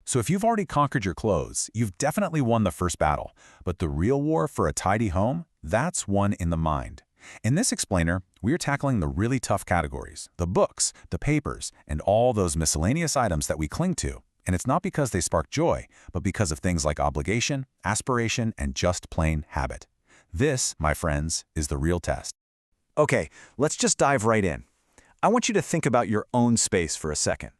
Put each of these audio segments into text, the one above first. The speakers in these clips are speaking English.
So if you've already conquered your clothes, you've definitely won the first battle. But the real war for a tidy home, that's won in the mind. In this explainer, we are tackling the really tough categories, the books, the papers, and all those miscellaneous items that we cling to. And it's not because they spark joy, but because of things like obligation, aspiration, and just plain habit. This, my friends, is the real test. Okay, let's just dive right in. I want you to think about your own space for a second.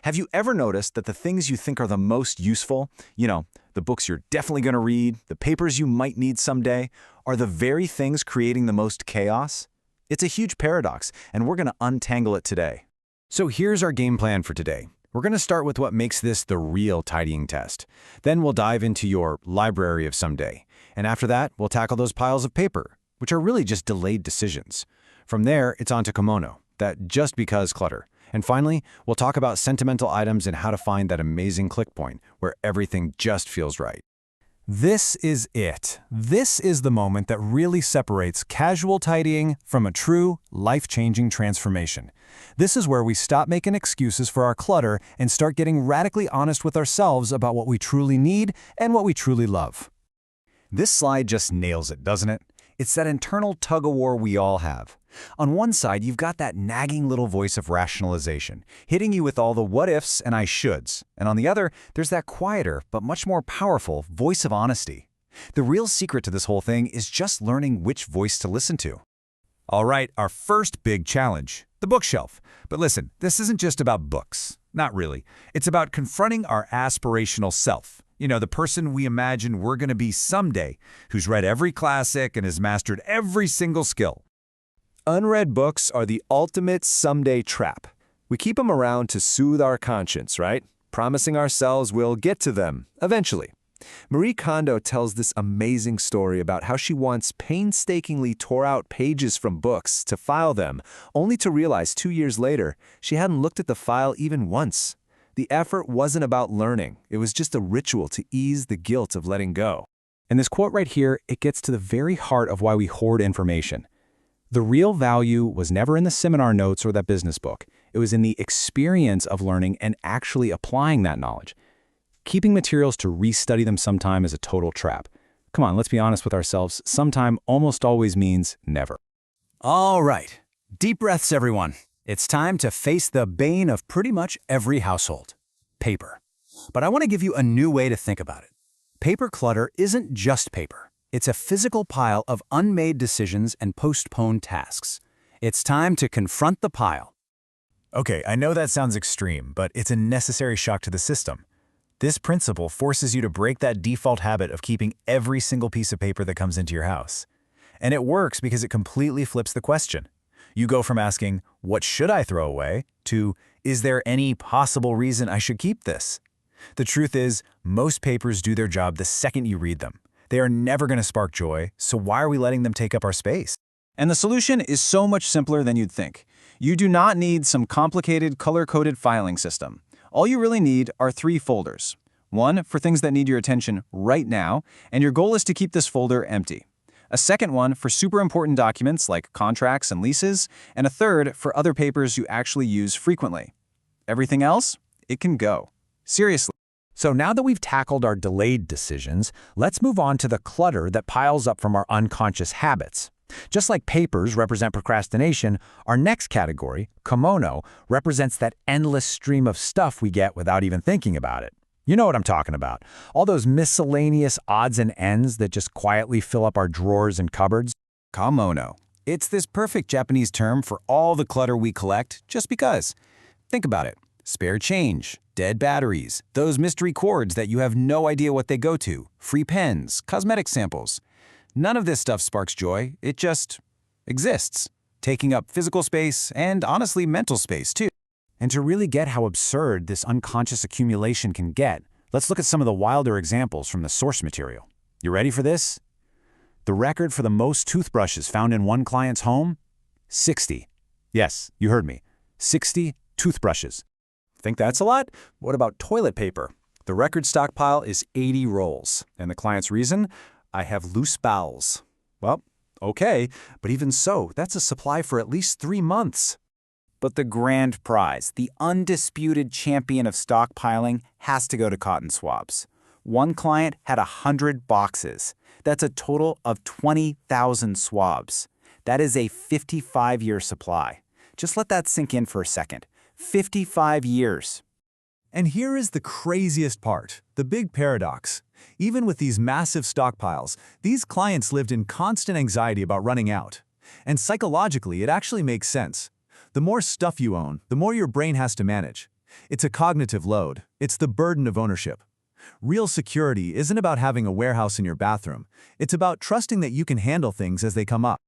Have you ever noticed that the things you think are the most useful, the books you're definitely going to read, the papers you might need someday, are the very things creating the most chaos? It's a huge paradox, and we're going to untangle it today. So here's our game plan for today. We're going to start with what makes this the real tidying test. Then we'll dive into your library of someday. And after that, we'll tackle those piles of paper, which are really just delayed decisions. From there, it's on to kimono, that just because clutter. And finally, we'll talk about sentimental items and how to find that amazing click point where everything just feels right. This is it. This is the moment that really separates casual tidying from a true, life-changing transformation. This is where we stop making excuses for our clutter and start getting radically honest with ourselves about what we truly need and what we truly love. This slide just nails it, doesn't it? It's that internal tug-of-war we all have. On one side, you've got that nagging little voice of rationalization, hitting you with all the what-ifs and I shoulds. And on the other, there's that quieter, but much more powerful voice of honesty. The real secret to this whole thing is just learning which voice to listen to. All right, our first big challenge, the bookshelf. But listen, this isn't just about books. Not really. It's about confronting our aspirational self. The person we imagine we're going to be someday, who's read every classic and has mastered every single skill. Unread books are the ultimate someday trap. We keep them around to soothe our conscience, right? Promising ourselves we'll get to them, eventually. Marie Kondo tells this amazing story about how she once painstakingly tore out pages from books to file them, only to realize 2 years later she hadn't looked at the file even once. The effort wasn't about learning. It was just a ritual to ease the guilt of letting go. And this quote right here, it gets to the very heart of why we hoard information. The real value was never in the seminar notes or that business book. It was in the experience of learning and actually applying that knowledge. Keeping materials to restudy them sometime is a total trap. Come on, let's be honest with ourselves. Sometime almost always means never. All right. Deep breaths, everyone. It's time to face the bane of pretty much every household, paper. But I want to give you a new way to think about it. Paper clutter isn't just paper. It's a physical pile of unmade decisions and postponed tasks. It's time to confront the pile. Okay, I know that sounds extreme, but it's a necessary shock to the system. This principle forces you to break that default habit of keeping every single piece of paper that comes into your house. And it works because it completely flips the question. You go from asking, what should I throw away, to, is there any possible reason I should keep this? The truth is, most papers do their job the second you read them. They are never going to spark joy, so why are we letting them take up our space? And the solution is so much simpler than you'd think. You do not need some complicated color-coded filing system. All you really need are 3 folders. One for things that need your attention right now, and your goal is to keep this folder empty. A second one for super important documents like contracts and leases, and a third for other papers you actually use frequently. Everything else, it can go. Seriously. So now that we've tackled our delayed decisions, let's move on to the clutter that piles up from our unconscious habits. Just like papers represent procrastination, our next category, kimono, represents that endless stream of stuff we get without even thinking about it. You know what I'm talking about. All those miscellaneous odds and ends that just quietly fill up our drawers and cupboards. Kimono. It's this perfect Japanese term for all the clutter we collect just because. Think about it. Spare change, dead batteries, those mystery cords that you have no idea what they go to, free pens, cosmetic samples. None of this stuff sparks joy. It just exists, taking up physical space and, honestly, mental space, too. And to really get how absurd this unconscious accumulation can get, let's look at some of the wilder examples from the source material. You ready for this? The record for the most toothbrushes found in one client's home? 60. Yes, you heard me. 60 toothbrushes. Think that's a lot? What about toilet paper? The record stockpile is 80 rolls. And the client's reason? I have loose bowels. Well, okay, but even so, that's a supply for at least 3 months. But the grand prize, the undisputed champion of stockpiling, has to go to cotton swabs. One client had 100 boxes. That's a total of 20,000 swabs. That is a 55-year supply. Just let that sink in for a second. 55 years. And here is the craziest part, the big paradox. Even with these massive stockpiles, these clients lived in constant anxiety about running out. And psychologically, it actually makes sense. The more stuff you own, the more your brain has to manage. It's a cognitive load. It's the burden of ownership. Real security isn't about having a warehouse in your bathroom. It's about trusting that you can handle things as they come up.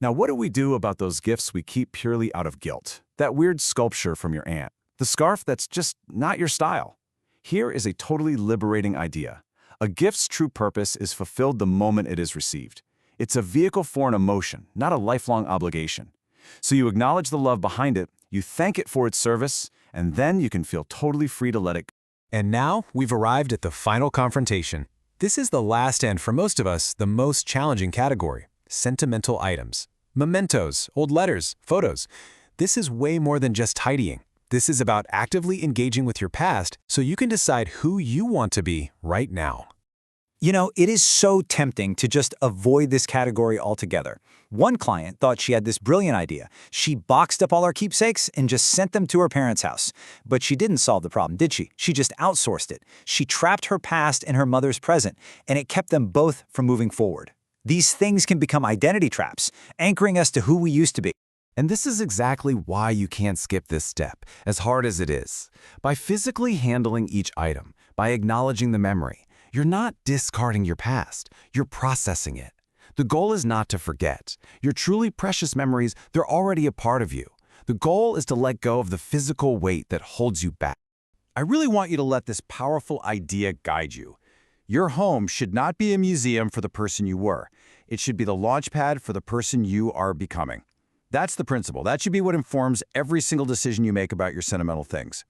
Now, what do we do about those gifts we keep purely out of guilt? That weird sculpture from your aunt. The scarf that's just not your style. Here is a totally liberating idea. A gift's true purpose is fulfilled the moment it is received. It's a vehicle for an emotion, not a lifelong obligation. So you acknowledge the love behind it, you thank it for its service, and then you can feel totally free to let it go. And now we've arrived at the final confrontation. This is the last and, for most of us, the most challenging category: sentimental items. Mementos, old letters, photos. This is way more than just tidying. This is about actively engaging with your past so you can decide who you want to be right now. You know, it is so tempting to just avoid this category altogether. One client thought she had this brilliant idea. She boxed up all her keepsakes and just sent them to her parents' house. But she didn't solve the problem, did she? She just outsourced it. She trapped her past in her mother's present, and it kept them both from moving forward. These things can become identity traps, anchoring us to who we used to be. And this is exactly why you can't skip this step, as hard as it is. By physically handling each item, by acknowledging the memory, you're not discarding your past, you're processing it. The goal is not to forget. Your truly precious memories, they're already a part of you. The goal is to let go of the physical weight that holds you back. I really want you to let this powerful idea guide you. Your home should not be a museum for the person you were. It should be the launchpad for the person you are becoming. That's the principle. That should be what informs every single decision you make about your sentimental things.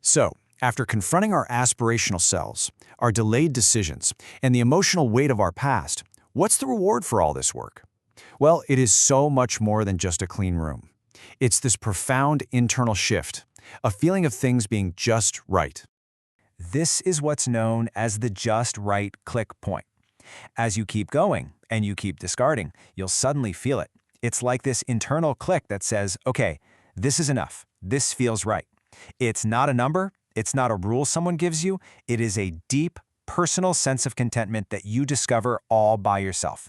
So, after confronting our aspirational selves, our delayed decisions, and the emotional weight of our past, what's the reward for all this work? Well, it is so much more than just a clean room. It's this profound internal shift, a feeling of things being just right. This is what's known as the just right click point. As you keep going and you keep discarding, you'll suddenly feel it. It's like this internal click that says, okay, this is enough. This feels right. It's not a number. It's not a rule someone gives you. It is a deep, personal sense of contentment that you discover all by yourself.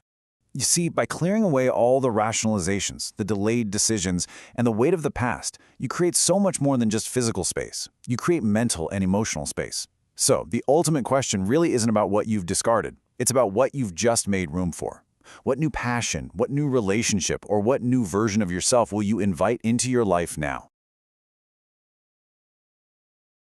You see, by clearing away all the rationalizations, the delayed decisions, and the weight of the past, you create so much more than just physical space. You create mental and emotional space. So, the ultimate question really isn't about what you've discarded. It's about what you've just made room for. What new passion, what new relationship, or what new version of yourself will you invite into your life now?